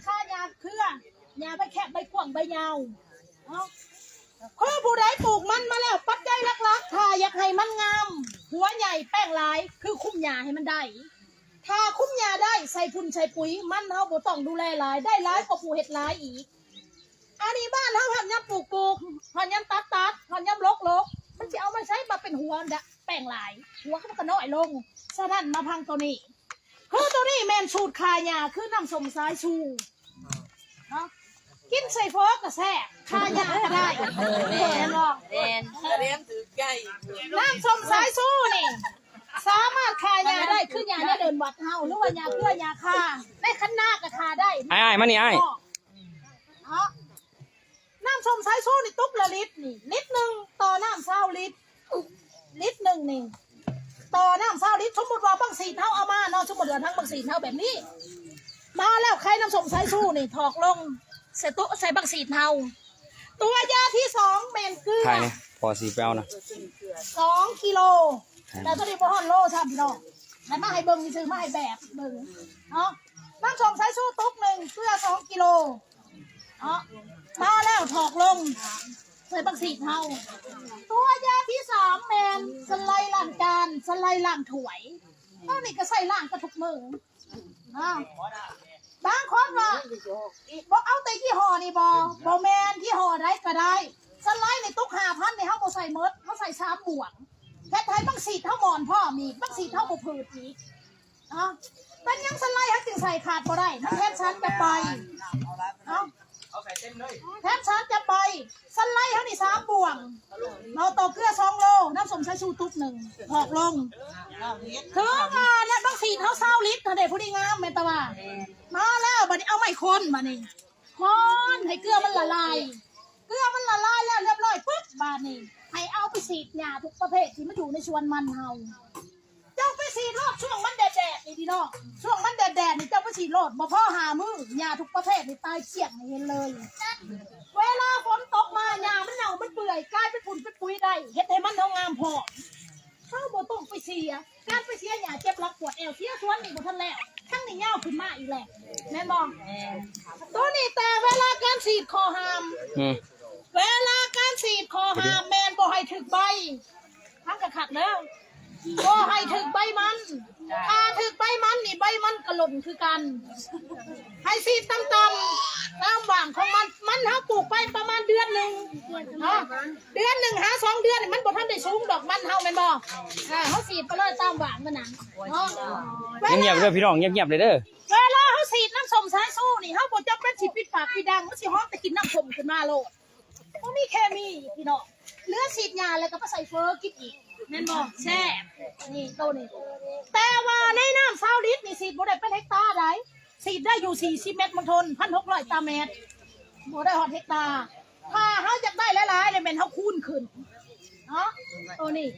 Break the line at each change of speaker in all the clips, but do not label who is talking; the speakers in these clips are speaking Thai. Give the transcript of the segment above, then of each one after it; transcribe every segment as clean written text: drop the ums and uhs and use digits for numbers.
ค่ายาเครือหญ้าใบแคบใบกว้างใบยาวคือผู้ใดปลูกมันมาแล้วปัจจัยหลักๆถ้าอยากให้มันงามหัวใหญ่แป้งหลายคือคุ้มหญ้าให้มันได้ถ้าคุ้มหญ้าได้ใส่พุ่นใส่ปุ๋ยมันเฮาบ่ต้องดูแลหลายได้หลายกว่าผู้เฮ็ดหลายอีกอันนี้บ้านเฮาหันยำปลูกหันยำตัดหันยำลกมันสิเอามาใช้มาเป็นหัวแป้งหลายหัวเขาก็น้อยลงฉะนั้นมาพังตัวนี้คือตัวนี้แมนสูตรคายาคือน้ำส้มสายชูเนาะกินใส่ฟอกก็แซ่บคายาก็ได้เห็นบ่
เรียนถือไก่
น้ำส้มสายชูนี่สามารถคายาได้คือยาเดินวัดเฮาหรือว่ายาเพื่อยาคาได้ขั้นหน้าก็คาได้
ไอ้มานี่ไอ้
น้ำส้มสายชูนี่ตุ๊บละลิตรนี่ลิตรนึงต่อน้ำ20 ลิตรลิตรนึงนี่ต่อน้ำ20 ลิตรสมมติว่าบางสีเท่าเอามาเนาะสมมติว่าทั้งบางสีเท่าแบบนี้มาแล้วใครน้ำส้มสายชูนี่ถอกลงใส่ใส่บางสีเท่าตัวยาที่2เมนเกลือ
ใช่เนี่ยพอสีเปล่านะ
2 กิโลแต่ตัวนี้บ่ฮอนโลใช่พี่น้องแล้วมาให้เบิ่งซื้อมาให้แบบเบิ่งเนาะน้ำส้มสายชูตุ๊ก1เกลือ2 กิโลมาแล้วถอกลงใส่บางสีเท่าตัวยาที่3แมนสไลด์ล้างจานสไลด์ล้างถ้วยเท่านี้ก็ใส่ล้างกระทุกมือบางคนว่าบอกเอาแต่ยี่ห้อนี่บอแมนยี่ห้อไรก็ได้สไลด์ในตุ๊ก5,000ในเฮาบ่ใส่มดเขาใส่3 บวกแค่ไทยบางสีเท่าหมอนพ่อมีบางสีเท่าบ่ผืดอีกเป็นยังสไลด์เขาจึงใส่ขาดบ่ได้มันแทนชั้นจะไปแทนชั้นจะไปสไลด์เขานี่3 บวกเราตกเกลือ2 โลน้ำส้มสายชูตุ๊ก1ถอกลงคือมาแล้วบางสีเท่า20 ลิตรเด็กผู้ดีงามเมตตาว่ามาแล้วบัดนี้เอาไม้คนบัดนี้คนให้เกลือมันละลายเกลือมันละลายแล้วเรียบร้อยปุ๊บบัดนี้ให้เอาไปฉีดหญ้าทุกประเภทที่มันอยู่ในสวนมันเฮาเจ้าไปฉีดรอบช่วงมันแดดนี่พี่น้องช่วงมันแดดนี่เจ้าไปฉีดรอบบ่พอหามือหญ้าทุกประเภทนี่ตายเสี่ยงเห็นเลยเวลาฝนตกมาหญ้ามันเน่ามันเปื่อยกลายเป็นฝุ่นเป็นปุ๋ยได้เฮ็ดให้มันงามพอเฮาบ่ต้องไปเสียการไปเสียหญ้าเจ็บหลักปวดเอวเสียสวนนี่บ่ทันแล้วทั้งนี่ยาวขึ้นมาอีกแล้วแม่นบ่ตัวนี้แต่เวลาการฉีดคอหามเวลาการฉีดคอหามแม่นบ่ให้ถึกใบทั้งกระขัดเด้อบ่ให้ถึกใบมันถ้าถึกใบมันนี่ใบมันกระหล่นคือกันให้ฉีดต่ำๆตามว่างของมันเฮาปลูกไปประมาณเดือนนึงเนาะเดือนนึงหา2 เดือนมันบ่ทันได้สูงดอกมันเฮาแม่นบ่เฮาฉีดไปเลยตามว่างมันน่ะเนาะ
เงียบๆเด้อพี่น้องเงียบๆเลยเด้อ
เวลาเฮาฉีดน้ำส้มสายชูนี่เฮาบ่จำเป็นสิปิดปากปิดดังมันสิฮอมแต่กินน้ำส้มขึ้นมาโลดบ่มีเคมีพี่น้องเหลือฉีดยาแล้วก็ไปใส่เฟอร์กินอีกแม่นบ่แซ่บนี่ตัวนี้แต่ว่าในน้ำ20 ลิตรนี่ฉีดบ่ได้เป็นเฮกตาร์ได้ฉีดได้อยู่40 เม็ดมณฑล 1,600 ตารางเมตรบ่ได้ฮอดเฮกตาร์ถ้าเฮาอยากได้หลายๆเลยแม่นเฮาคูณขึ้นเนาะตัวนี้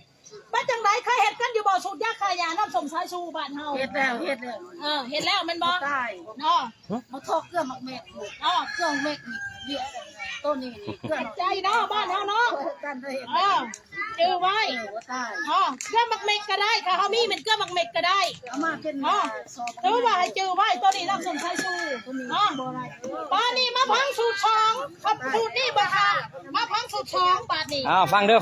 เป็นจังได๋เคยเฮ็ดกันอยู่บ่สูตรยาคายาน้ำส้มสายชูบ้านเฮา
เฮ็ดแล้ว
เฮ็ดแล้วแม่นบ่เนาะ
เอาทอกเกลือหมักเม็ดเกลือเม็ดนี่ต้นนี้เกลือ
ใจเนาะบ้านเฮาเนาะ
กันได้
จือไว้เกลือหมักเม็ดก็ได้ค่ะเฮามีเป็นเกลือหมักเม็ดก็ได้
เอามาเป็น
ถือว่าให้จือไว้ตัวนี้น้ำส้มสายชูเนาะบ้านนี้มาพังสูตร2ครับสูตรนี้บ่ค่ะมาพังสูตร2บาทนี้
ฟังเด้อ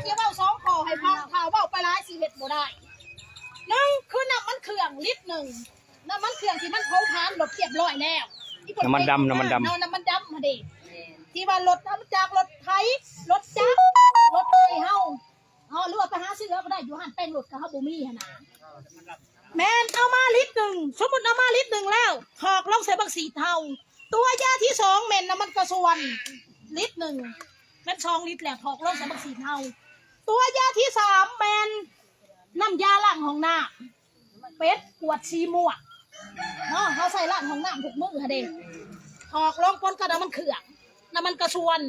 เดี๋ยวเว้า
2ข้อให้ฟังข่าวเว้าไปหลายสิเฮ็ดบ่ได้1คือน้ำมันเครื่องลิตร1น้ำมันเครื่องที่มันเผาผลาญหลบเรียบร้อยแล้ว
น้ำมันดำ
มาดิที่ว่ารถทำจากรถไถรถจักรรถไถเฮาหรือว่าไปหาซื้อก็ได้อยู่หันแป้งรถก็เฮาบ่มีหั่นน่ะแม่นเอามาลิตร1สมมุติเอามาลิตร1แล้วถอกลงใส่บักสีเทาตัวยาที่2แม่นน้ำมันกระสวนลิตร1แม่น2 ลิตรแล้วถอกลงใส่บักสีเทาตัวยาที่3แม่นน้ำยาล้างห้องน้ำเป็ดขวดชีม่วงเนาะเฮาใส่ล้างห้องน้ำทุกมื้อหั่นเด้ถอกลงปนกับน้ำมันเครื่องน้ำมันกระชวน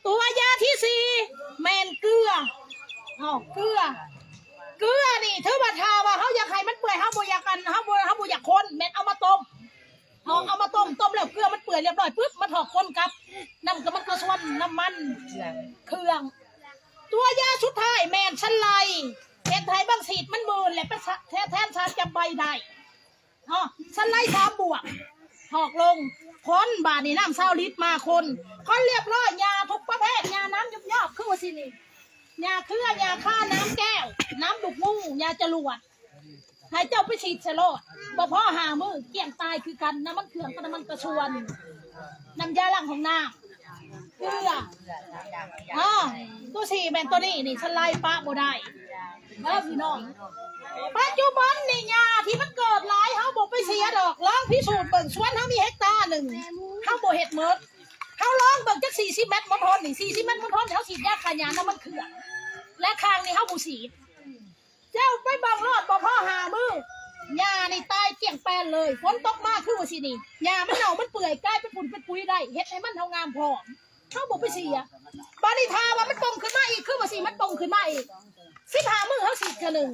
ตัวยาที่4แมนเกลือเกลือนี่ถือว่าทาว่าเขาอยากให้มันเปื่อยเขาบ่อยากกันเขาบ่อยากคนแมนเอามาต้มต้มแล้วเกลือมันเปื่อยเรียบร้อยปุ๊บมาถอกคนกับน้ำกับมันกระชวนน้ำมันเครื่องตัวยาชุดท้ายแมนชั้นไลเฮ็ดให้บางสีดมันมืนแหละเป็นแทนชาจะใบได้ชั้นไล3 บวก ถอกลงคนบาดนี่น้ำ20 ลิตรมาคนเรียบร้อยยาทุกประเภทยาน้ำยุบยอบคือว่าสินี่ยาเครือยาฆ่าน้ำแก้วน้ำดุกงูยาจรวดให้เจ้าไปฉีดเสลดบ่พอหามือเกี่ยงตายคือกันน้ำมันเขื่องกับน้ำมันกระชวนน้ำยาล้างของน้ำเกลือตัว4แม่นตัวนี้นี่สไลด์ปะบ่ได้พี่น้องปัจจุบันนี่ยาที่มันเกิดหลายเฮาบ่ไปเสียดอกลองพิสูจน์เบิ่งสวนเฮามีเฮกตาร์หนึ่งเฮาบ่เฮ็ดหมดเฮาลองเบิ่งจัก40 เม็ดมลทนนี่40 เม็ดมลทนเฮาฉีดยาฆ่าหญ้าน้ำมันเขื่องและคางนี่เฮาบ่ฉีดเจ้าไปบังรอดบ่พอหามือยานี่ตายเกลี้ยงแปลนเลยฝนตกมาคือว่าสินี่ยามันเน่ามันเปื่อยกลายเป็นฝุ่นเป็นปุ๋ยได้เฮ็ดให้มันเฮางามพร้อมเฮาบ่ไปเสียบาดนี้ทาว่ามันตรงขึ้นมาอีกคือว่าสิมันตรงขึ้นมาอีก15 มื้อเฮาฉีดเทื่อนึง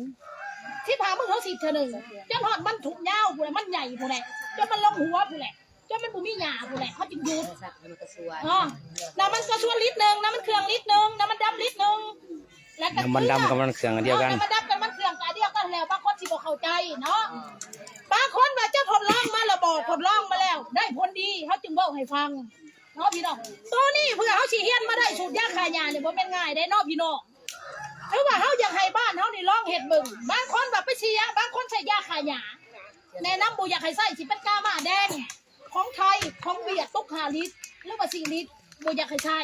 15 มื้อเฮาฉีดเทื่อนึงจนฮอดมันถุกยาวพุ่นแหละมันใหญ่พุ่นแหละจนมันลงหัวพุ่นแหละจนมันบ่มีหญ้าพุ่นแหละเฮาจึงหยุดน้ำมันกระชวนลิตรนึงน้ำมันเครื่องลิตรนึงน้ำมันดำลิตรนึงแล้วก็
น้ำมันดำกับน้ำมันเครื่องอันเดียวกัน
น้ำมันดำกับน้ำมันเครื่องอันเดียวกันแล้วบางคนสิบ่เข้าใจเนาะบางคนว่าเจ้าทดลองมาแล้วบอกทดลองมาแล้วได้ผลดีเฮาจึงเว้าให้ฟังเนาะพี่น้องตัวนี้เพื่อเฮาสิเฮียนมาได้สูตรยาฆ่าหญ้านี่บ่แม่นง่ายได้เนาะพี่น้องหรือว่าเฮาอยากให้บ้านเฮานี่ลองเฮ็ดเบิ่งบางคนแบบไปเสียบางคนใช้ยาฆ่าหญ้าแนะนำบ่อยากให้ใช้สิเป็นกามาแดงของไทยของเวียดตุก5 ลิตรหรือว่า4 ลิตรบ่อยากให้ใช้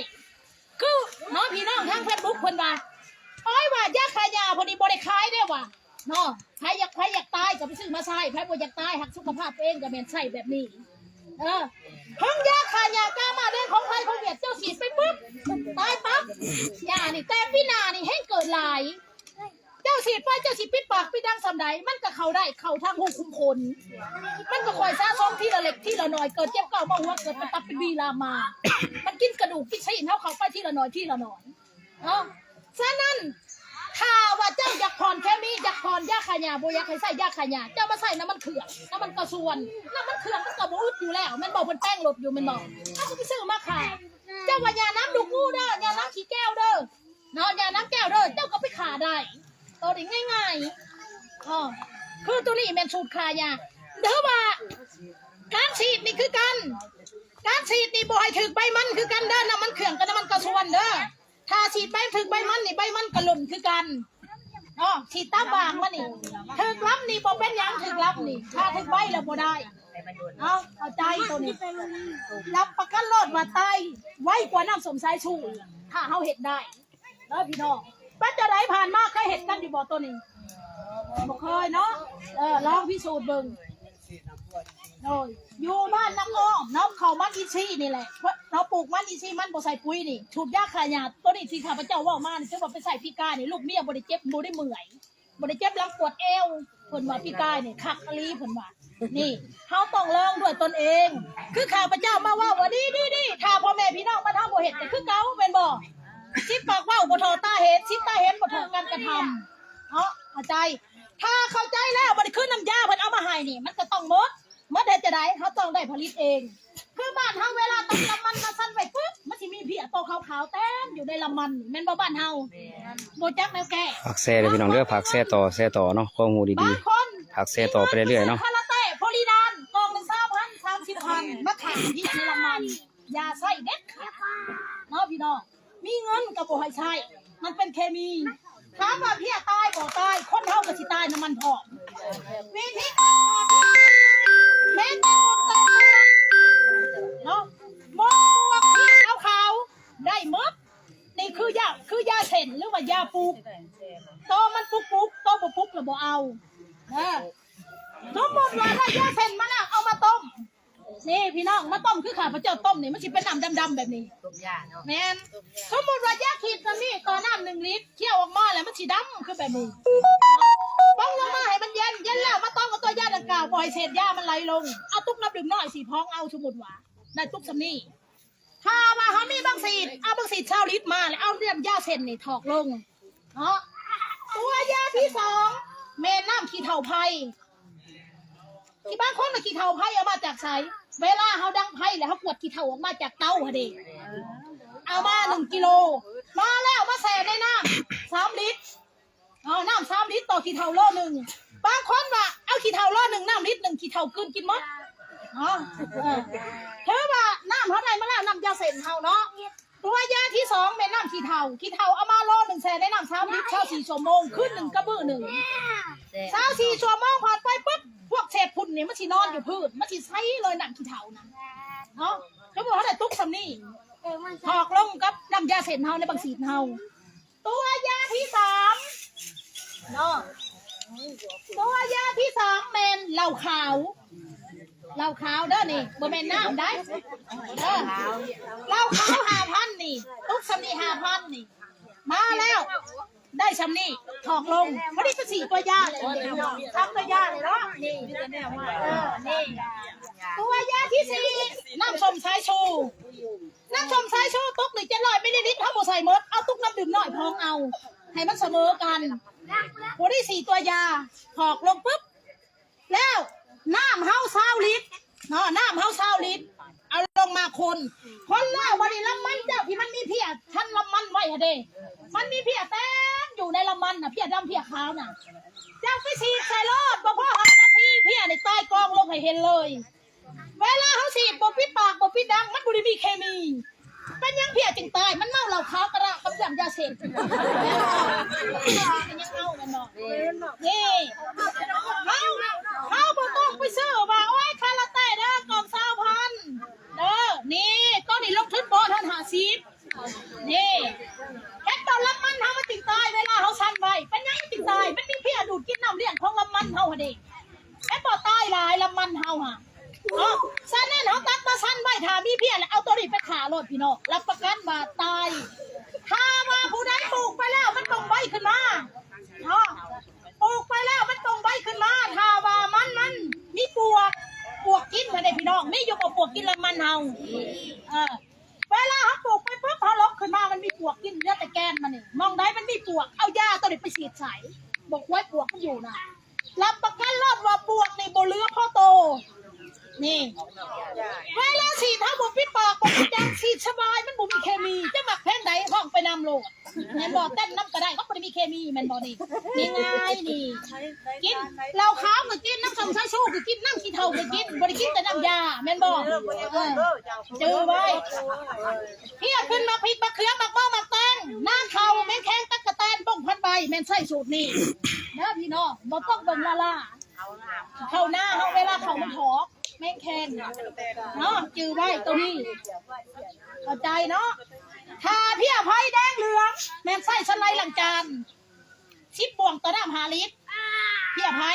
คือเนาะพี่น้องทาง Facebook เพิ่นว่าโอ้ยว่ายาฆ่าหญ้าพอดีบ่ได้ขายได้ว่ะเนาะใครอยากตายก็ไปซื้อมาใช้ใครบ่อยากตายหักสุขภาพตัวเองก็แม่นใช้แบบนี้ห้องยาฆ่าหญ้ากามาแดงของไทยของเวียดเจ้าฉีดไปปึ๊บตายปั๊บยานี่แต่พี่นานี่ให้เกิดหลายเจ้าฉีดไปเจ้าฉีดปิดปากปิดดังสำใดมันก็เข้าได้เข้าทางหูคุมขนมันก็คอยซาซ้อมที่ละเล็กที่ละน้อยเกิดเจ็บเก่ามาหัวเกิดเป็นตับเป็นวีลามามันกินกระดูกกินไส้เท้าเขาไปที่ละน้อยที่ละน้อยฉะนั้นถ้าว่าเจ้าอยากผ่อนแค่มีอยากผ่อนยาฆ่าหญ้าบ่อยากให้ใส่ยาฆ่าหญ้าเจ้ามาใส่น้ำมันเขื่องน้ำมันกระชวนน้ำมันเขื่องมันก็บ่อึดอยู่แล้วมันบอกเพิ่นแป้งหลดอยู่มันบอกถ้าคุณไปซื้อมาขายเจ้าว่ายาน้ำดูกูเด้อยาน้ำขี้แก้วเด้อเนาะยาน้ำแก้วเด้อเจ้าก็ไปขาได้ตัวนี้ง่ายๆคือตัวนี้แม่นสูตรฆ่าหญ้าเด้อว่าการฉีดนี่คือกันการฉีดนี่บ่ให้ถึกใบมันคือกันเด้อน้ำมันเขื่องกับน้ำมันกระชวนเด้อถ้าฉีดใบถึกใบมันนี่ใบมันกระหล่นคือกันฉีดตาบางมันนี่ถึกล้ำนี่บ่เป็นหยังถึกล้ำนี่ถ้าถึกใบแล้วบ่ได้เอาใจตัวนี้รับประกันรอดว่าตายไว้กว่าน้ำส้มสายชูถ้าเฮาเฮ็ดได้เนาะพี่น้องปัจจุบันผ่านมาเคยเฮ็ดกันอยู่บ่ตัวนี้บ่เคยเนาะลองพิสูจน์เบิ่งอยู่บ้านน้ำอ้อมน้ำเขามันอีชี่นี่แหละเราปลูกมันอีชี่มันบ่ใส่ปุ๋ยนี่ถูกยาฆ่าหญ้าตัวนี้ที่ข้าพเจ้าว่ามานี่คือว่าไปใส่พี่กายนี่ลูกเมียบ่ได้เจ็บบ่ได้เมื่อยบ่ได้เจ็บหลังปวดเอวเพิ่นว่าพี่กายนี่คักอลีเพิ่นว่านี่เฮาต้องลองด้วยตนเองคือข้าพเจ้ามาว่าดีถ้าพ่อแม่พี่น้องมาทำบ่เฮ็ดก็คือเก่าแม่นบ่สิปากเว้าบ่ทอตาเห็นสิตาเห็นบ่ถูกกันกระทำเข้าใจถ้าเข้าใจแล้วบ่ได้คือน้ำยาเพิ่นเอามาให้นี่มันก็ต้องหมดเฮ็ดจะได้เขาต้องได้ผลิตเองคือบ้านเฮาเวลาต้มน้ำมันมาสั่นไว้ปึ๊บมันสิมีเพี้ยโตขาวๆเต็มอยู่ในลำมันแม่นบ่บ้านเฮาบ่จักแนวแก้
ผักแซ่เลยพี่น้องเด้อผักแซ่ต่อเนาะข้อมูลดีๆผักแซ่ต่อไปเรื่อยๆเนาะ
คาราเต้โพลีดานกล่องนึง30,000มาขายที่ในลำมันอย่าใส่เด็ดขาดเนาะพี่น้องมีเงินก็บ่ให้ใช้มันเป็นเคมีถามว่าเพี้ยตายบ่ตายคนเฮาก็สิตายน้ำมันพอวิธีแม่แต่หมดเลยเนาะหมดพวกที่ขาวๆได้หมดนี่คือยาเส้นหรือว่ายาปลูกโตมันปลูกโตบ่ปลูกแล้วบ่เอาสมมติว่าถ้ายาเส้นมาแล้วเอามาต้มนี่พี่น้องมาต้มคือข้าพเจ้าต้มนี่มันสิเป็นน้ำดำๆแบบนี้แม่นสมมติว่ายาขีดมันนี่ต่อน้ำ1 ลิตรเคี่ยวออกมาแล้วมันสิดำคือแบบนี้ป้องลงมาให้มันเย็นแล้วมาต้มกับตัวยาดังกล่าวปล่อยเศษยามันไหลลงเอาตุ๊กน้ำดื่มน้อย4 พองเอาสมมุติว่าได้ตุ๊กสำนี่ถ้าว่าเขามีบางสีเอาบางสี20 ลิตรมาแล้วเอาเรียมยาเส้นนี่ถอกลงตัวยาที่2เมนน้ำขี้เถ้าไผ่ที่บางคนน่ะขี้เถ้าไผ่เอามาจากไสเวลาเขาดังไผ่แล้วเขากวดขี้เถ้าออกมาจากเตาหะเด้เอามา1 กิโลมาแล้วมาแช่ในน้ำ3 ลิตรน้ำ3 ลิตรต่อขี้เถ้าโล 1บางคนว่าเอาขี้เถ้าโล 1น้ำลิตร 1ขี้เถ้ากินหมด เนาะเธอว่าน้ำเขาได้มาแล้วน้ำยาเส้นเฮาเนาะตัวยาที่สองเป็นน้ำขี้เถ้าเอามาโล1 แสนได้น้ำ3 ลิตรเช้า4 ชั่วโมงขึ้น1 กระบื้อ1เช้า4 ชั่วโมงผ่านไปปุ๊บพวกเศษฝุ่นเนี่ยมันสินอนอยู่พื้นมันสิใช้เลยน้ำขี้เถ้านั้นเนาะเขาบอกเขาได้ตุ๊กสำนี่ถอกลงกับน้ำยาเส้นเฮาในบางสีเฮาตัวยาที่สามเนาะตัวยาที่สามเมนเหล้าขาวเด้อนี่บ่แม่นน้ำได้เด้อเหล้าขาว5,000นี่ตุ๊กสำนี่5,000นี่มาแล้วได้สำนี่ถอกลงพอดีเป็น4 ตัวยาเลยทำตัวยาเลยเนาะนี่นี่ตัวยาที่สี่น้ำส้มสายชูตุ๊ก1 700 มิลลิลิตรถ้าบ่ใส่หมดเอาตุ๊กน้ำดื่มน้อยพองเอาให้มันเสมอกันพอดี4 ตัวยาถอกลงปุ๊บแล้วน้ำเฮา20 ลิตรเนาะน้ำเฮา20 ลิตรเอาลงมาคนแล้ววันนี้ลำมันเจ้าที่มันมีเพียท่านลำมันไว้อะเด้มันมีเพียเต็มอยู่ในลำมันน่ะเพียดำเพียขาวน่ะเจ้าไปฉีดใส่รถบ่พอ5 นาทีเพียในใต้กองลงให้เห็นเลยเวลาเขาฉีดบ่ปิดปากบ่ปิดดังมันบ่ได้มีเคมีเป็นยังเพียจึงตายมันเมาเหล้าขาวกระกับยาเสพติดยังเอากันเนาะนี่เขาบ่ต้องไปซื้อว่าโอ้ยคาราเต้เด้อกล่อง20,000เด้อนี่ก็นี่ลงทุนบ่ทัน50นี่แค่ตอนลำมันเฮามันติดตายเวลาเฮาสั่นไว้เป็นยังติดตายมันมีเพียดูดกินน้ำเลี้ยงของลำมันเฮาหั่นดิแค่บ่ตายหลายลำมันเฮาห่ะสั่นแน่นเฮาตักมาสั่นไว้ถ้ามีเพียแล้วเอาตัวนี้ไปขารถพี่น้องรับประกันว่าตายถ้าว่าผู้ใดปลูกไปแล้วมันต้องใบขึ้นมาปลูกไปแล้วมันต้องใบขึ้นมาถ้าว่ามันมีปวกกินมาได้พี่น้องไม่อยู่กับปวกกินลำมันเฮาเวลาเขาปลูกไปปุ๊บพอลบขึ้นมามันมีปวกกินเยอะแต่แกนมันนี่มองได้มันมีปวกเอาหญ้าตัวนี้ไปฉีดใส่บอกไว้ปวกมันอยู่นะรับประกันรอดว่าปวกในโบเลือพ่อโตนี่เวลาฉีดถ้าบุปิดปากบุปิดดังฉีดสบายมันบุมีเคมีจะหมักแพงใดห้องไปนำโลดแมนบอเต้นน้ำก็ได้เขาไม่ได้มีเคมีแมนบอนี่นี่ง่ายนี่กินเราขาวก็กินน้ำส้มสายชูก็กินน้ำขี้เถ้าก็กินบริกินแต่น้ำยาแมนบอเจอไว้เที่ยขึ้นมาพริกมะเขือมักเบ้ามักแตงหน้าเข่าแมนแข้งตักกะแตนบ้องพันใบแมนใส่สูตรนี่นะพี่น้องบ่ต้องเบิ่งล่าเข้าหน้าเขาเวลาเขามันถอกแม่งแข็งเนาะจือไว้ตัวนี้เข้าใจเนาะทาเพี้ยไผ่แดงเหลืองแม่นไส้สไลด์หลังจาน10 บ่วงต่อน้ำ5 ลิตรเพี้ยไผ่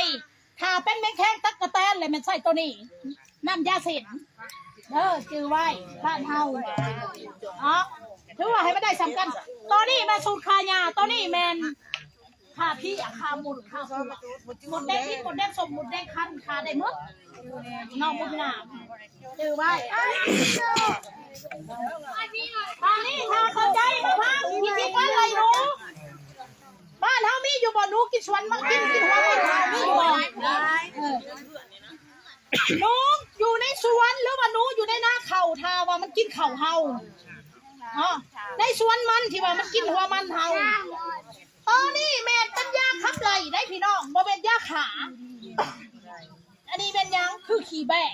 ทาเป็นแม่งแข็งตักกะแตนเลยแม่นไส้ตัวนี้น้ำยาเส้นจือไว้บ้านเฮาถือว่าให้ไม่ได้สำคัญตัวนี้แม่สูตรคายาตัวนี้แม่นคาพี่คาหมุดคาหมดแดงที่หมดแดงสมหมดแดงคันคาได้หมดนอกมุดหนามจือไว้อันนี้ถ้าเข้าใจมาพังวิธีการอะไรหนูบ้านเฮามีอยู่บ่หนูกินชวนมากินหัวมันมีอยู่บ่หนูอยู่ในสวนหรือว่าหนูอยู่ในนาเข่าทาว่ามันกินเข่าเฮาในสวนมันที่ว่ามันกินหัวมันเฮาตอนนี้แม่เป็นยาขับไหลได้พี่น้องบ่เป็นยาขาอันนี้เป็นยังคือขี่แบะ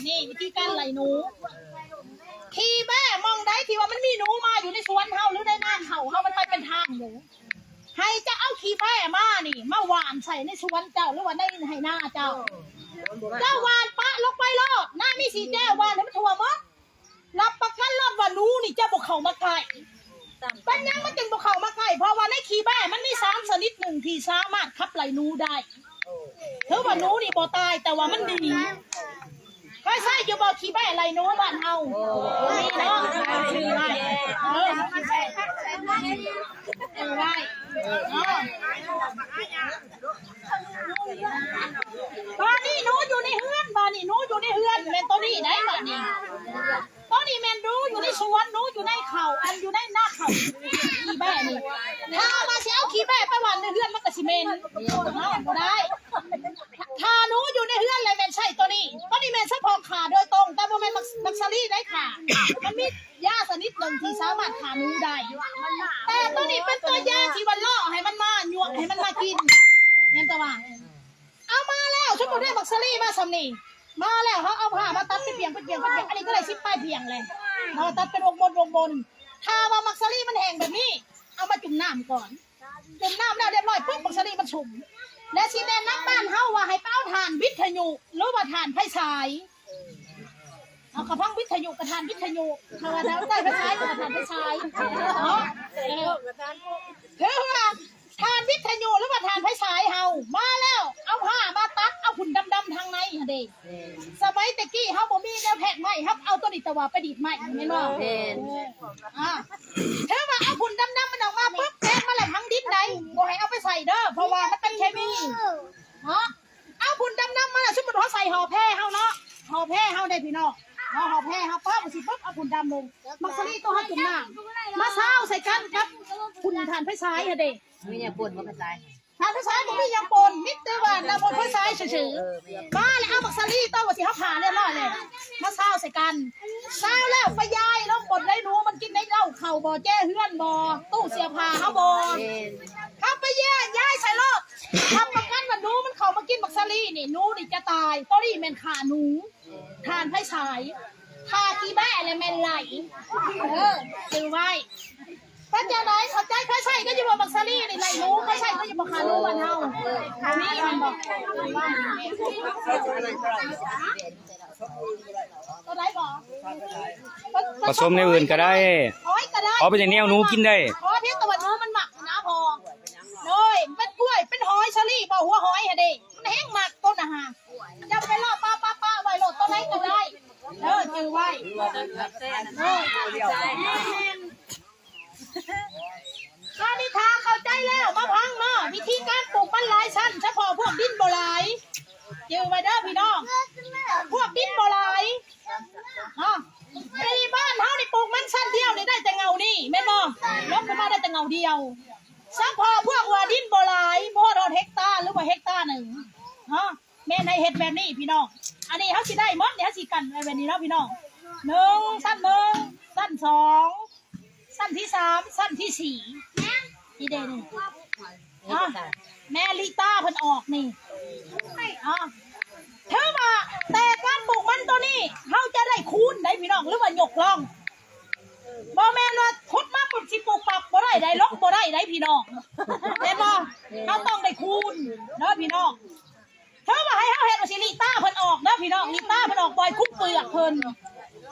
นี่วิธีการไหลหนูขี่แบะมองได้ที่ว่ามันมีหนูมาอยู่ในสวนเฮาหรือในนาเฮามันไปเป็นทางหนูให้จะเอาขี่แบะมานี่มาหวานใส่ในสวนเจ้าหรือว่าในไหหน้าเจ้าหวานปะลงไปรอดหน้ามีสีแก้วหวานให้มันทั่วหมดรับประกันรอดว่าหนูนี่จะบุกเข้ามาใกล้เป็นยังมันจึงบุกเข้ามาใกล้เพราะว่าในขี้แบะมันมีสารชนิดหนึ่งที่สามารถขับไล่หนูได้ถือว่าหนูนี่บ่ตายแต่ว่ามันดีใช่อยู่บ่ขี้แบะไล่หนูบ้านเฮานี่เนาะชื่อไว้ไว้บ้านนี้หนูอยู่ในเฮือนบ้านนี้หนูอยู่ในเฮือนแม่นตัวนี้ได้บ้านนี้ตัวนี้แม่นหนูอยู่ในสวนหนูอยู่ในเขาอันอยู่ในนาเขาขี้แบะนี่ถ้ามาสิเอาขี้แบะไปหวานในเฮือนมันก็สิเมนบ่ได้ถ้าหนูอยู่ในเฮือนเลยแม่นใช่ตัวนี้แม่นใช่พอขาโดยตรงแต่บ่แม่นมักซารี่ได้ค่ะมันมียาชนิดหนึ่งที่สามารถขาหนูได้แต่ตัวนี้เป็นตัวยาที่วันล่อให้มันมาหยวกให้มันมากินแม่นตะว่าเอามาแล้วฉันบ่ได้มักซารี่มาซำนี่ มาแล้วเขาเอาผ้ามาตัดเป็นเพียงอันนี้ก็เลยชิปป้ายเพียงเลยเราตัดเป็นวงบนถ้าว่ามักซารีมันแห้งแบบนี้เอามาจุ่มน้ำก่อนจุ่มน้ำแล้วเรียบร้อยปุ๊บมักซารีมันชุ่มและชีแนะนำบ้านเฮาว่าให้เป้าถ่านวิทยุหรือว่าถ่านไฟฉายเอากระพังวิทยุกระทานวิทยุเขาว่าแล้วได้ไฟฉายกับกระทานไฟฉายเนาะคือว่าทานวิทยุหรือว่าทานไฟฉายเฮามาแล้วเอาผ้ามาตัดเอาหุ่นดำๆทางในเด็กสมัยตะกี้เฮาบ่มีแนวแพทย์ไม้ครับเอาตัวนี้ตะว่าไปดีดไม้แม่นบ่ถ้าว่าเอาหุ่นดำๆมันออกมาปุ๊บแทงมาแล้วทั้งดินใดบ่ให้เอาไปใส่เด้อเพราะว่ามันเป็นเคมีเนาะเอาหุ่นดำๆมาแล้วสมมุติว่าใส่ห่อแพร่เฮาเนาะห่อแพร่เฮาได้พี่น้องห่อแพร่เฮาปั๊บสิปุ๊บเอาหุ่นดำลงมักซะนี่ตัวเฮาจุ่มน้ำมาเช้าใส่กันครับหุ่นทานไฟฉายเด้
มีเนี่ยปวดมันก็ตาย
ทานไฟฉายบ่มียังปนมิตรแต่ว่าน้ำบนไฟฉายซื่อๆมาแล้วเอามักซารีตัวว่าสิเฮาผ่าเรียบร้อยเลยมาเช้าใส่กันเช้าแล้วไปยายแล้วปนได้หนูมันกินได้เหล้าเข่าบ่แจ้เฮือนบ่ตู้เสียผ้าเฮาบ่ถ้าไปแย่ยายใส่รถทำประกันว่าหนูมันเข้ามากินมักซารีนี่หนูนี่จะตายตัวนี้แม่นขาหนูทานไฟฉายทากี่แม่แล้วแม่นไหลซื้อไว้ถ้าจะไหนเข้าใจเขาใช่ก็อยู่บนบักซารี่นี่ไรรู้เขาใช่ก็อยู่บนคารู้วันเฮาอันนี้มันบอกตัวไหนบอก
ผสมในอื่นก็ได้
ก็ได้
เอาไปอย่างแนวหนูกินได้
เพราะเพี้ยตะวันนู้มันหมักนะพอโดยเป็นกล้วยเป็นหอยชะลี่บ่หัวหอยฮะเด็กมันแห้งหมักต้นนะฮะจะไปล่อป้าไว้โหลดต้นไหนก็ได้จือไว้ข้านิทาเข้าใจแล้วมาพังเนาะวิธีการปลูกมันหลายชั้นเฉพาะพวกดินโบราณเจอไว้เด้อพี่น้องพวกดินโบราณในบ้านเฮานี่ปลูกมันชั้นเดียวนี่ได้แต่เงานี่แม่นบ่ลบขึ้นมาได้แต่เงาเดียวเฉพาะพวกว่าดินโบราณบ่โดนเฮกตาร์หรือว่าเฮกตาร์หนึ่งแม่ในเฮ็ดแบบนี้พี่น้องอันนี้เฮาสิได้หมดเนี่ยเฮาสิกันไว้แบบนี้เนาะพี่น้องสั้นสั้น2สั้นที่3สั้นที่4นี่เด้นี่แม่ลิต้าเพิ่นออกนี่เธอว่าแต่การปลูกมันตัวนี้เฮาจะได้คูณได้พี่น้องหรือว่ายกล่องบ่แม่นว่าขุดมาปุ๊บสิปลูกปักบ่ได้ล็อกบ่ได้พี่น้องแม่นบ่เฮาต้องได้คูณเด้อพี่น้องเธอว่าให้เฮาเฮ็ดว่าสิลิต้าเพิ่นออกเด้อพี่น้องลิต้าเพิ่นออกปล่อยคุ้มเปลือกเพิ่น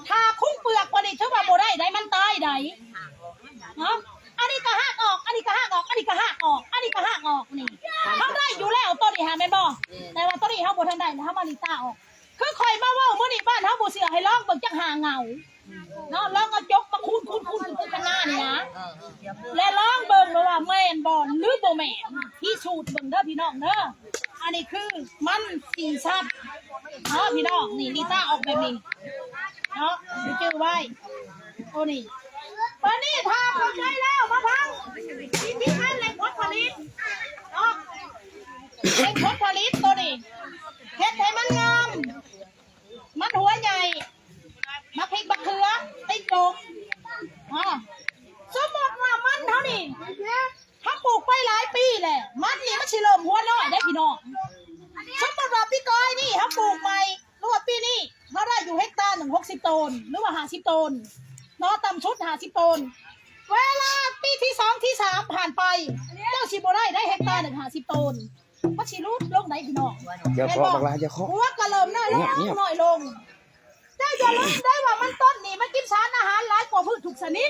ถ้าคุ้มเปลือกบ่นี่เธอว่าบ่ได้มันตายได้อันนี้ก็หักออกอันนี้ก็หักออกอันนี้ก็หักออกอันนี้ก็หักออกนี่เขาได้อยู่แล้วตัวนี้ฮะแม่นบ่แต่ว่าตัวนี้เขาบ่ทันได้นะเขามาลิต้าออกคือคอยมาเว้ามื้อนี้บ้านเขาบ่เสือให้ลองเบิ่งจักหาเงาเนาะลองเอาจกมาคูณข้างหน้านี่นะและลองเบิ่งว่าแม่นบ่หรือบ่แม่นที่สูตรเบิ่งเด้อพี่น้องเด้ออันนี้คือมันสีชัดพี่น้องนี่ลิต้าออกแบบนี้เนาะชื่อไว้โอ้นี่ตอนนี้พาเข้าใจแล้วมาพังที่ท่านแหล่งผลผลิตแหล่งผลผลิตตัวนี้เห็ดให้มันงามมันหัวใหญ่มาพริกบักเขือติ๊กโดกสมมติว่ามันเท่านี้ถ้าปลูกไปหลายปีแหละมันนี่มันชิเริ่มหัวน้อยได้พี่น้องสมมติว่าพี่ก้อยนี่ถ้าปลูกใหม่หรือว่าปีนี้เขาได้อยู่เฮกตาร์60 ต้นหรือว่า50 ต้นเนาะต่ำชุด50 ต้นเวลาปีที่2ที่3ผ่านไปเจ้าชิโบได้เฮกตาร์50 ต้นเพราะชิรูดลงไหนพี่น้อง
อย่าเคาะบักลาอย่าเคาะ
หัวกระเริ่มน้อยลงเจ้าอย่าลืมได้ว่ามันต้นนี่มันกินสารอาหารหลายกว่าพืชทุกชนิด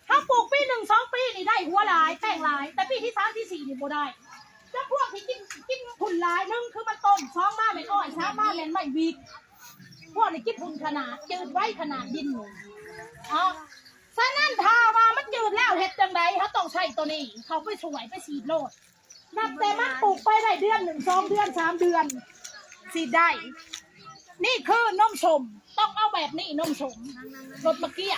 ถ้าปลูกปี1 2 ปีนี่ได้หัวหลายแป้งหลายแต่ปีที่3ที่4นี่โบได้แล้วพวกที่กินผุนหลาย1คือมันต้ม2มาเป็นอ้อย3มาเป็นไม่วิกพวกนี้กินผุนขนาดจืดไว้ขนาดดินฉะนั้นถ้าว่ามันจืดแล้วเห็ดจังไดเขาต้องใช้ตัวนี้เขาไปช่วยไปฉีดโลดนับแต่มันปลูกไปได้เดือน1 2 เดือน3 เดือนฉีดได้นี่คือนมชมต้องเอาแบบนี้นมชมรถเมื่อกี้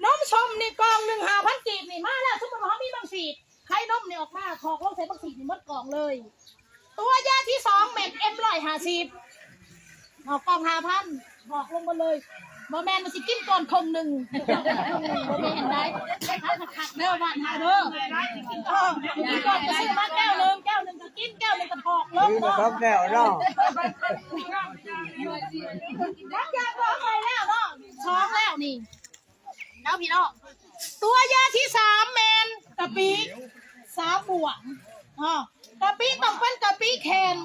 นมชมนี่กล่อง1 5,000 กีบนี่มาแล้วสมมติว่าเขามีบางสีดใครนมเนี่ยออกมาขอกลงใส่บางสีดนี่หมดกล่องเลยตัวยาที่2เม็ดM150ออกกล่อง5,000บอกลงมาเลย บ่แม่นมันสิกินก่อนคงหนึ่งบ่แม่นได้ขัดเด้อบ้านเฮาเด้อกินก่อนจะซื้อมาแก้วหนึ่งจะกินแก้วหนึ่งก็ถอกลงเนาะ
ครับแก้วเนาะ
รักยาก็ไปแล้วเนาะท้องแล้วนี่แล้วพี่น้องตัวยาที่3แมนกะปิ3บวกกะปิต้องเป็นกะปิแคน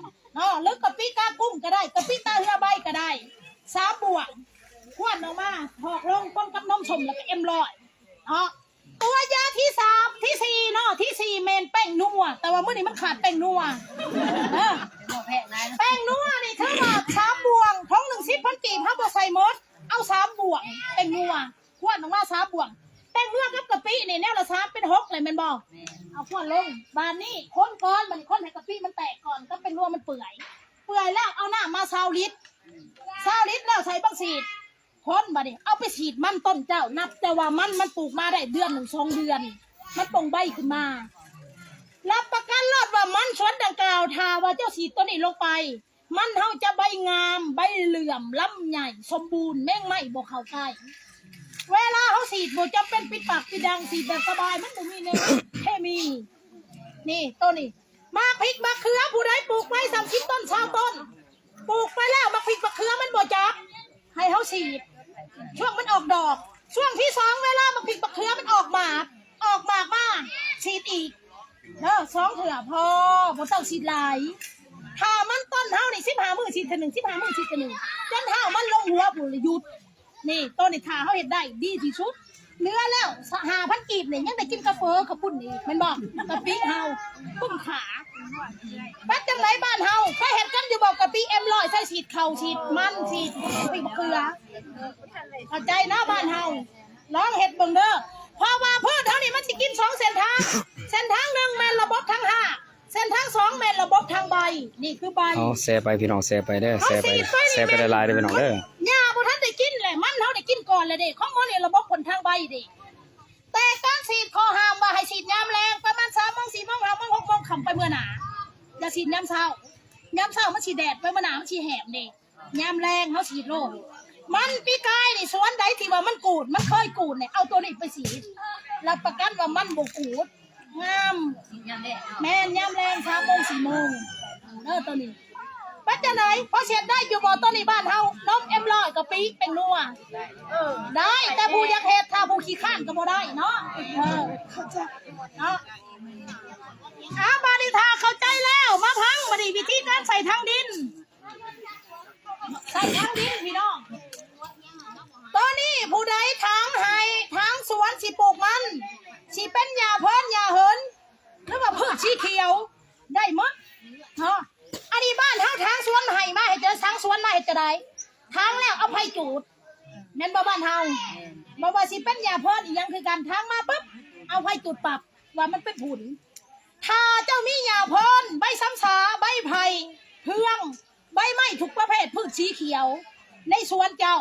หรือกะปิกากุ้งก็ได้กะปิตาเรือใบก็ได้3บวกขวดออกมาถอกลงต้มกับนมชมแล้วก็100ตัวยาที่3ที่4เนาะที่4เมนแป้งนัวแต่ว่ามื้อนี้มันขาดแป้งนัวแป้งนัวนี่ถือว่า3บวงท้อง1 10 พันกีบเฮาบ่ใส่หมดเอา3บวงแป้งนัวขวดออกมา3บวงแป้งนัวกับกะปินี่แนวละ3เป็น6เลยแม่นบ่เอาขวดลงบานนี้คนก่อนมันคนให้กะปิมันแตกก่อนก็เป็นนัวมันเปื่อยแล้วเอาน้ำมา20 ลิตรแล้วใส่บักสีดคนบัดนี้เอาไปฉีดมันต้นเจ้านับแต่ว่ามันปลูกมาได้เดือน1 2 เดือนมันตรงใบขึ้นมารับประกันรอดว่ามันสวนดังกล่าวถ้าว่าเจ้าฉีดตัวนี้ลงไปมันเฮาจะใบงามใบเหลื่อมลำใหญ่สมบูรณ์แม่งไม่บ่เข้าใกล้เวลาเฮาฉีดบ่จำเป็นปิดปากปิดดังฉีดแบบสบายมันบ่มีเนเคมีนี่ต้นนี้มาพริกมะเขือผู้ใดปลูกไว้30 ต้น20 ต้นปลูกไปแล้วมาพริกมะเขือมันบ่จับให้เฮาฉีดช่วงมันออกดอกช่วงที่2เวลามาพริกมะเขือมันออกหมากมาฉีดอีก2 เถื่อพอบ่ต้องฉีดหลายถ้ามันต้นเฮานี่15 มื้อฉีดเทื่อนึง15 มื้อฉีดเทื่อนึงจนเฮามันลงหัวพุ่นเลยหยุดนี่ต้นนี่ถ้าเฮาเฮ็ดได้ดีที่สุดเหลือแล้ว5,000 กีบนี่ยังได้กินกาแฟข้าวปุ้นนี่แม่นบ่กะปิเฮาปุ้มขาบัดจังไดบ้านเฮาเคยเฮ็ดกันอยู่บ่กะปิM100ใส่ฉีดข้าวฉีดมันฉีดพริกมะเขือเข้าใจนะบ้านเฮาลองเฮ็ดเบิ่งเด้อเพราะว่าพืชเฮานี่มันสิกิน2 เส้นทาง1แม่นระบบทาง5เส้นทาง2แม่นระบบทางใบนี่คือใบ
เอาแชร์ไปพี่น้องแชร์ไปเด้อแชร์ไปหลายๆเด้อพี่น้องเด้อ
หญ้าบ่ทันได้กินเลยมันเฮาได้กินก่อนเลยเด้ของมันนี่ระบบผลทางใบเด้แต่การฉีดข้อห้ามว่าให้ฉีดยามแรงประมาณ3 โมง 4 โมง 5 โมง 6 โมงค่ำไปเมื่อหนาอย่าฉีดยามเช้ายามเช้ามันฉีดแดดไปเมื่อหนามันฉีดแหมเด้ยามแรงเฮาฉีดโลดมันปีกายนี่สวนใดที่ว่ามันกูดมันเคยกูดเนี่ยเอาตัวนี้ไปฉีดรับประกันว่ามันบ่กูดงามแม่นยามแรง3 โมง 4 โมงตัวนี้ปัจจัยไหนพอเสียดได้อยู่บ่ตัวนี้บ้านเฮานมM100กะปิเป็นนัวได้แต่ผู้อยากเฮ็ดถ้าผู้ขี้ข้านก็บ่ได้เนาะบาดิทาเข้าใจแล้วมาพังบัดนี้วิธีการใส่ทางดินพี่น้องตอนนี้ผู้ใดทางให้ทางสวนสิปลูกมันสิเป็นหญ้าเพิ่นหญ้าเหินหรือว่าพืชสีเขียวได้หมดอันนี้บ้านเฮาทางสวนให้มาให้เจอทางสวนมาให้จะได้ทางแล้วเอาไผจูดแม่นบ่บ้านเฮาบ่ว่าสิเป็นหญ้าเพิ่นอีหยังคือการทางมาปึ๊บเอาไผจุดปรับว่ามันเป็นผุนถ้าเจ้ามีหญ้าเพิ่นใบซ้ำสาใบไผ่เฮืองใบไม้ทุกประเภทพืชสีเขียวในสวนเจ้า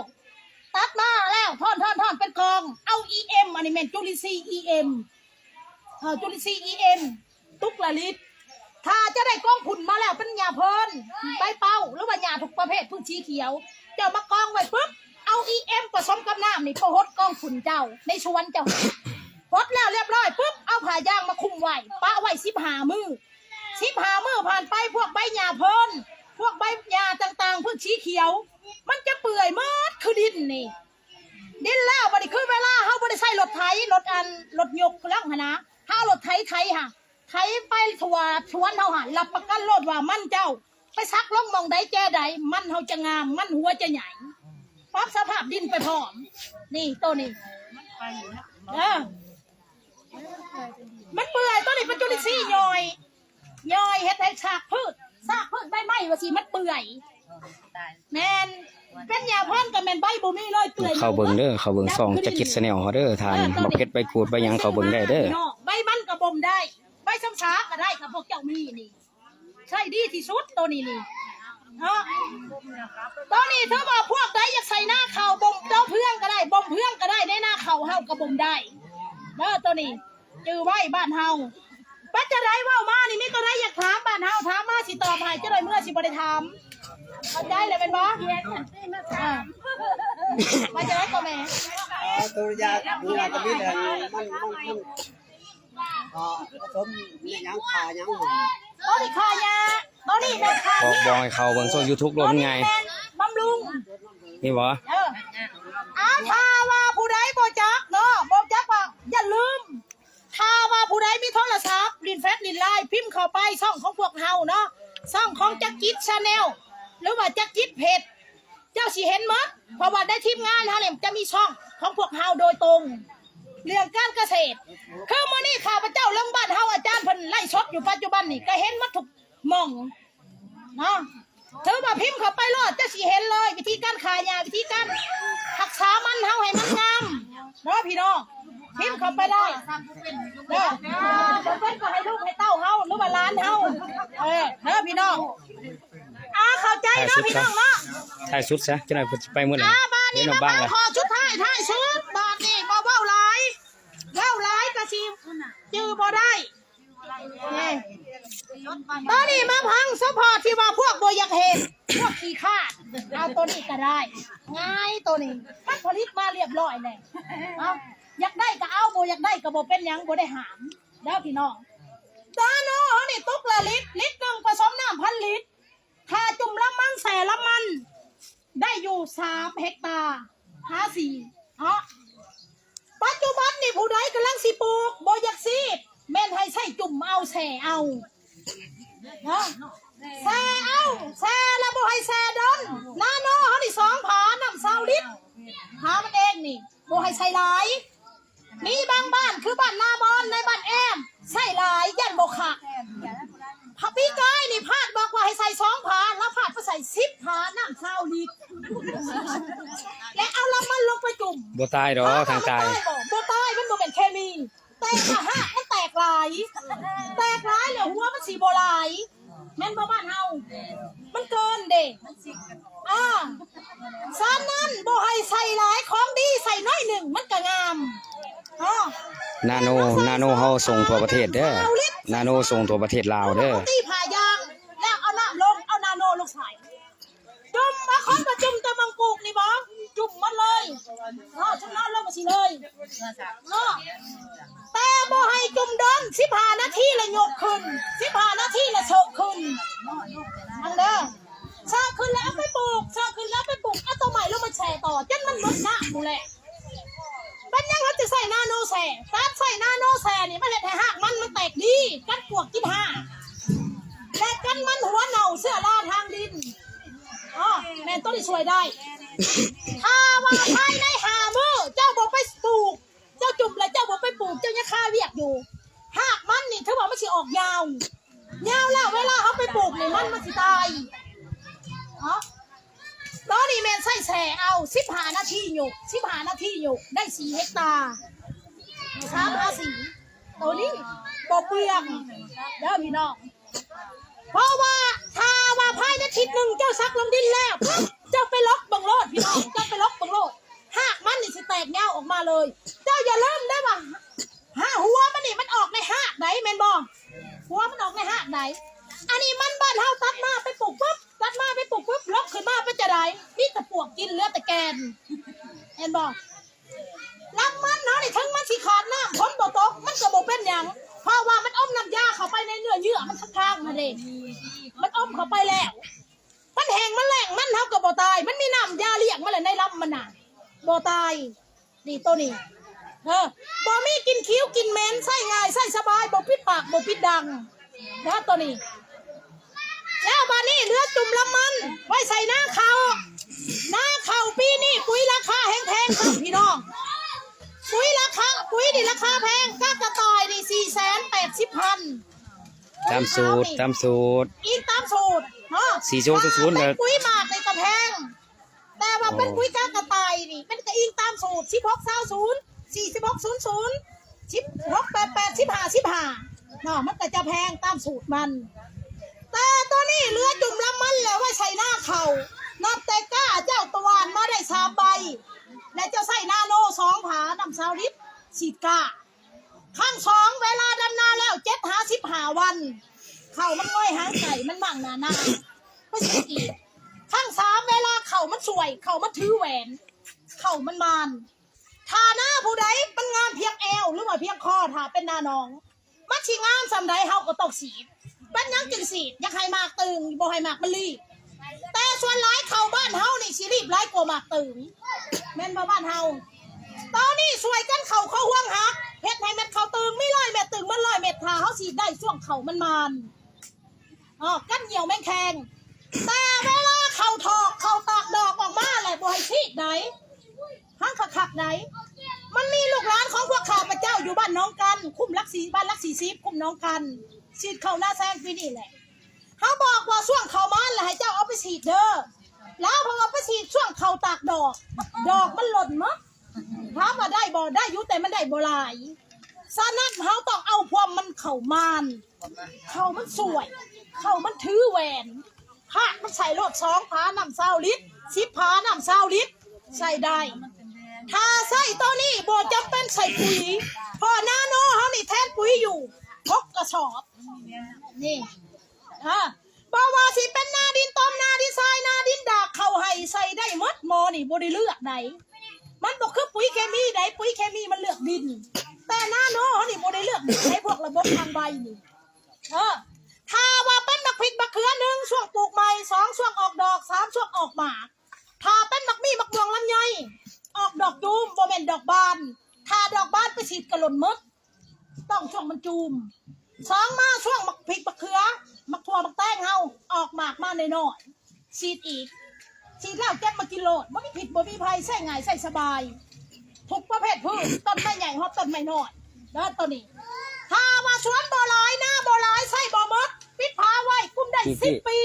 ตัดมาแล้วท่อนเป็นกองเอา EM อันนี้แม่นจุลินทรีย์ EM จุลินทรีย์ EM ตุกละลิตรถ้าจะได้กองผุ่นมาแล้วเป็นหญ้าเพิ่นใบเป้าหรือว่าหญ้าทุกประเภทพืชสีเขียวเจ้ามากองไว้ปุ๊บเอา EM ผสมกับน้ำนี่พอหดกองผุ่นเจ้าในสวนเจ้าหดแล้วเรียบร้อยปุ๊บเอาผ้ายางมาคุมไว้ปะไว้15 มื้อผ่านไปพวกใบหญ้าเพิ่นพวกใบหญ้าต่างๆพืชสีเขียวมันจะเปื่อยหมดคือดินนี่ดินแล้วบัดนี้คือเวลาเฮาบ่ได้ใช้รถไถรถยกลังหั่นนะเฮารถไถค่ะไถไปทั่วสวนเฮาหั่นรับประกันโลดว่ามันเจ้าไปซักลงหม่องใดแก่ใดมันเฮาจะงามมันหัวจะใหญ่ปรับสภาพดินไปพร้อมนี่ตัวนี้มันเปื่อยตัวนี้เป็นจุลินทรีย์ย่อยเฮ็ดให้ซากพืชใบไม้ว่าสิมันเปื่อยแม่นเป็นหญ้าเพิ่นก็แม่นใบบ่มีเลยเปื่อย
เข้าเบิ่งเด้อเข้าเบิ่งซองจะคิดแนลเฮาเด้อทานบ่เก็ดใบกูดใบหยังเข้าเบิ่งได้เด้อ
ใบมันก็บ่มได้ใบซ้ำช้าก็ได้ครับพวกเจ้ามีนี่ใช่ดีที่สุดตัวนี้นี่ตัวนี้ถ้าว่าพวกใดอยากใส่หน้าข้าวบ่มเจ้าเพื่องก็ได้บ่มเพื่องก็ได้ในหน้าข้าวเฮาก็บ่มได้ตัวนี้จื้อไว้บ้านเฮาปัจจัยใดเว้ามานี่มีตัวใดอยากถามบ้านเฮาถามมาสิตอบให้จะได้เมื่อสิบ่ได้ถามเข้าใจเลยเป็นบ่ มาจะได้ก็แม่
ตัวยาดูแลก็มีแต่มันผสมนี่ยังขายัง
ตอนนี้ขายาตอนนี้แม่ขา
บอกให้เขาเบิ่งช่อง YouTube รวมไง
บำรุง
นี่บ่
ถ้าว่าผู้ใดบ่จักเนาะบ่จักว่าอย่าลืมถ้าว่าผู้ใดมีโทรศัพท์ลินเฟซลินไลน์พิมพ์เข้าไปช่องของพวกเฮาเนาะช่องของจักกิจชาแนลหรือว่าจักกิจเพจเจ้าสิเห็นมั้ยเพราะว่าได้ทีมงานเฮาเนี่ยจะมีช่องของพวกเฮาโดยตรงเรื่องการเกษตรคือมื้อนี้ข้าพเจ้าเรื่องบ้านเฮาอาจารย์เพิ่นไล่สดอยู่ปัจจุบันนี่ก็เห็นหมดทุกหม่องเนาะถือว่าพิมพ์เข้าไปรอดจะสิเห็นเลยวิธีการขายยาวิธีการรักษามันเฮาให้มันงามเนาะพี่น้องพิมพ์เข้าไปเลยเด้อบ่เป็นก็ให้ลูกให้เต้าเฮาหรือว่าหลานเฮาเด้อพี่น้องเข้าใจเนาะพี่น้องเนาะ
ถ่ายสุดซะจังได๋เพิ่นสิไปมื้อไหน
บาท
เดี๋
นี้
ยวน้องบ้าง
มา
ล่ะ
ขอชุดท้ายชุดบาทนี่บ่เว้าหลายกะสิจื้อบ่ได้นี่ตอนนี้มาพังซัพพอร์ตที่ว่าพวกบ่อยากเห็นพวกขี้ข้าเอาตัวนี้ก็ได้ง่ายตัวนี้มันผลิตมาเรียบร้อยแล้วเอาอยากได้ก็เอาบ่อยากได้ก็บ่เป็นหยังบ่ได้หามเด้อพี่น้องตาโน่นี่ตุกละลิตรนึงผสมน้ำ1,000 ลิตรถ้าจุ่มละมันแส่ละมันได้อยู่3 เฮกตาร์ปัจจุบันนี่ผู้ใดกำลังสิปลูกบ่อยากซีดแม่นให้ใส่จุ่มเอาแส่เอาเนาะแส่เอาแส่แล้วบ่ให้แส่ดนนาโนเฮานี่2 ผาน้ำ20 ลิตรหามันเองนี่บ่ให้ใส่หลายมีบางบ้านคือบ้านนามอนในบ้านแอมใส่หลายยันบ่คักพระพี่กายนี่พาดบอกว่าให้ใส่2 ผาแล้วพาดไปใส่10 ผาน้ำ20 ลิตรและเอาละมันลงไปจุ่ม
บ่ตายดอกทางตาย
บ่ตายมันบ่เป็นเคมีแตกมันแตกหลายแล้วหัวมันสีบ่หลายแม่นบ่บ้านเฮามันเกินเด้ฉะนั้นบ่ให้ใส่หลายของดีใส่น้อยหนึ่งมันก็งาม
นาโนเฮาส่งทั่วประเทศเด้อนาโนส่งทั่วประเทศลาวเด้อ
ตีผ่ายางแล้วเอาน้ำลงเอานาโนลงใส่จุ่มมาคนก็จุ่มตะมังปลูกนี่บ่จุ่มมันเลยจุ่มน้ำลงมาสิเลยแต่บ่ให้จุ่มเดิน15 นาทีละยกขึ้น15 นาทีละเชกขึ้นอันเด้อเชกขึ้นแล้วไปปลูกเอาตัวใหม่ลงมาแช่ต่อจนมันหมดน้ำหมดแหละเป็นยังเขาจะใส่นาโนแช่การใส่นาโนแช่นี่มันเฮ็ดให้หากมันแตกดีกันปวกกินห่าแต่กันมันหัวเน่าเสื้อราทางดินแม่ต้นที่ช่วยได้ถ้าว่าภายใน5 มื้อเจ้าบ่ไปปลูกเจ้าจุ่มแล้วเจ้าบ่ไปปลูกเจ้ายังคาเวียกอยู่หากมันนี่ถือว่ามันสิออกยาวแล้วเวลาเขาไปปลูกนี่มันสิตายตอนนี้แม่ใส่แช่เอา15 นาทีอยู่ได้4 เฮกตาร์3-4ตัวนี้บ่เปลืองเด้อพี่น้องเพราะว่าถ้าว่าภายในอาทิตย์หนึ่งเจ้าซักลงดินแล้วเจ้าไปล็อกบังโลดพี่น้องเจ้าไปล็อกบังโลดหากมันนี่สิแตกแนวออกมาเลยเจ้าอย่าลืมได้ว่าหัวมันนี่มันออกในหากไหนแม่นบ่หัวมันออกในหากไหนอันนี้มันบ้านเฮาตัดมาไปปลูกปุ๊บล็อกขึ้นมาเป็นจะได้นี่แต่ปวกกินเหลือแต่แกนเห็นบ่รักมันเนาะนี่ทั้งมันสิขาดน้ำฝนบ่ตกมันก็บ่เป็นหยังเพราะว่ามันอมน้ำยาเข้าไปในเนื้อเยื่อมันข้างๆนั่นเองมันอมเข้าไปแล้วมันแห้งมันแหลงมันเฮาก็บ่ตายมันมีน้ำยาเลี้ยงมันแหละในลำมันน่ะบ่ตายนี่ตัวนี้บ่มีกินคิ้วกินเหม็นใส่ง่ายใส่สบายบ่ปิดปากบ่ปิดดังนะตัวนี้แล้วบานี้เหลือจุ่มละมันไว้ใส่หน้าเขาปีนี้ปุ๋ยราคาแพงๆครับพี่น้องปุ๋ยนี่ราคาแพงก้ากระต่ายนี่480,000
ตามสูตร
อีกตามสูตร
4000เลย
ปุ๋ยหมากเลยก็แพงแต่ว่าเป็นปุ๋ยก้ากระต่ายนี่เป็นก็อิงตามสูตร1620 4688 15เนาะมันก็จะแพงตามสูตรมันแต่ตัวนี้เหลือจุ่มละมันแล้วไว้ใส่หน้าเขานับแต่ก้าเจ้าตะวันมาได้3 ใบและเจ้าใส่นาโน2 ผาน้ำ20 ลิตรฉีดก้าข้าง2เวลาดำนาแล้ว7-15 วันเข่ามันง่อยหางไก่มันมั่งหนาไม่ใช่อีกข้าง3เวลาเข่ามันสวยเข่ามันถือแหวน เข่ามันมานทาหน้าผู้ใดมันงามเพียงแอวหรือว่าเพียงคอถ้าเป็นหน้าน้องมันชิงามสำใดเฮาก็ต้องสีดเป็นยังจึงสีดอยากให้มากตึงบ่ให้มากมันรีบแต่ส่วนหลายเข่าบ้านเฮานี่สิรีบหลายกว่ามากตึงแม่นบ่บ้านเฮาตอนนี้สวยกันเข่าเขาห่วงหักเฮ็ดให้เม็ดเข่าตึงไม่ร้อยเม็ดตึงมันร้อยเม็ดถ้าเฮาสีดได้ช่วงเข่ามันมานกันเหี่ยวแม่งแข็งแต่เวลาเข่าถอกเข่าตากดอกออกมาแหละบ่ให้ซีดไหนห้างขักไหนมันมีลูกหลานของพวกข้าพเจ้าอยู่บ้านน้องกันคุ้มรักสีบ้านรัก40คุ้มน้องกันฉีดเข่าหน้าแซงปีนี่แหละเขาบอกว่าช่วงเข่ามันแหละให้เจ้าเอาไปฉีดเด้อแล้วพอเอาไปฉีดช่วงเข่าตากดอกมันหล่นมั้งถามว่าได้บ่ได้อยู่แต่มันได้บ่หลายฉะนั้นเขาต้องเอาพวมมันเข่ามันเข่ามันสวยเข่ามันถือแหวนผ้ามันใส่รถ2ผ้านำ20 ลิตร10ผ้านำ20 ลิตรใส่ได้ถ้าใส่ตัวนี้บ่จำเป็นใส่ปุ๋ยพอนาโนเขานี่แทนปุ๋ยอยู่6 กระสอบนี่บ่ว่าสิเป็นนาดินต้มนาดินทรายนาดินดากเข้าให้ใส่ได้หมดหมอนี่บ่ได้เลือกไหนมันบ่คือปุ๋ยเคมีใดปุ๋ยเคมีมันเลือกดินแต่นาโนเขานี่บ่ได้เลือกดินให้พวกระบบทางใบนี่ถ้าว่าเป็นบักพริกบักเขือ1ช่วงปลูกใหม่2ช่วงออกดอก3ช่วงออกหมากถ้าเป็นบักมี่บักม่วงลำไยออกดอกจูมบ่แม่นดอกบานถ้าดอกบานไปฉีดกระหล่นมดต้องช่วงมันจูม2มาช่วงบักพริกบักเขือบักถั่วบักแตงเฮาออกหมากมาน้อยๆฉีดอีกฉีดแล้วเก็บมากินโลดบ่มีผิดบ่มีภัยใส่ง่ายใส่สบายทุกประเภทพืชต้นไม้ใหญ่ฮอดต้นไม้น้อยแล้วตัวนี้ถ้าว่าสวนบ่หลายหน้าบ่หลายใส่บ่หมดปิดผาไว้กุ้มได้10 ปี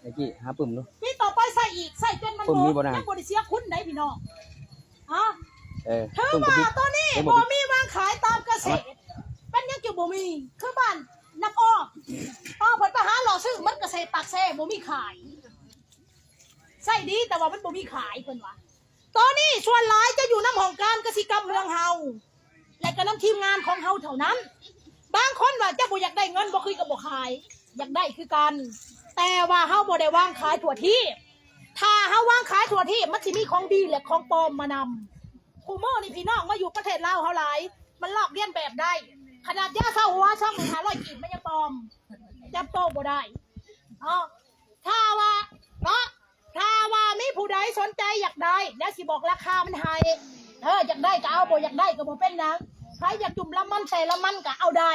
ไอ้กี้หาปุ่มดู
พี่ต่อไปใส่อีกใส่จนมันหมดไม่บริเสียคุณได้พี่น้องเธอมาตัวนี้บ่มีวางขายตามเกษตรเป็นยังเกี่ยวบ่มีคือบ้านน้ำอ้อผลประหารหล่อซื้อมันเกษตรปากแซ่บ่มีขายใส่ดีแต่ว่ามันบ่มีขายเพิ่นว่าตัวนี้ส่วนหลายจะอยู่น้ำของการกสิกรรมเมืองเฮาและก็น้ำทีมงานของเฮาเท่านั้นบางคนว่าจะบ่อยากได้เงินบ่คือกับบ่ขายอยากได้คือกันแต่ว่าเฮาบ่ได้วางขายทั่วที่ถ้าเฮาวางขายทั่วที่มันสิมีของดีและของปลอมมานำคูโม่นี่พี่น้องมาอยู่ประเทศลาวเฮาหลายมันลอกเลียนแบบได้ขนาดยาเศร้าหัวช่อง500 กีบมันยังปลอมจับโตบ่ได้ถ้าว่ามีผู้ใดสนใจอยากได้แล้วสิบอกราคามันให้อยากได้ก็เอาบ่อยากได้ก็บ่เป็นหยังใครอยากจุ่มละมันใส่ละมันก็เอาได้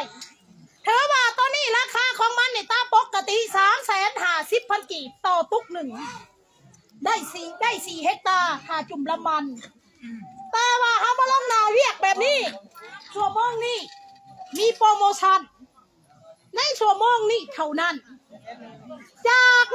เธอว่าตอนนี้ราคาของมันนี่ตามปกติ350,000 กีบต่อตุกหนึ่งได้4 เฮกตาร์ถ้าจุ่มละมันแต่ว่าเฮามาลงนาเวียกแบบนี้ชั่วโมงนี้มีโปรโมชั่นในชั่วโมงนี้เท่านั้นจาก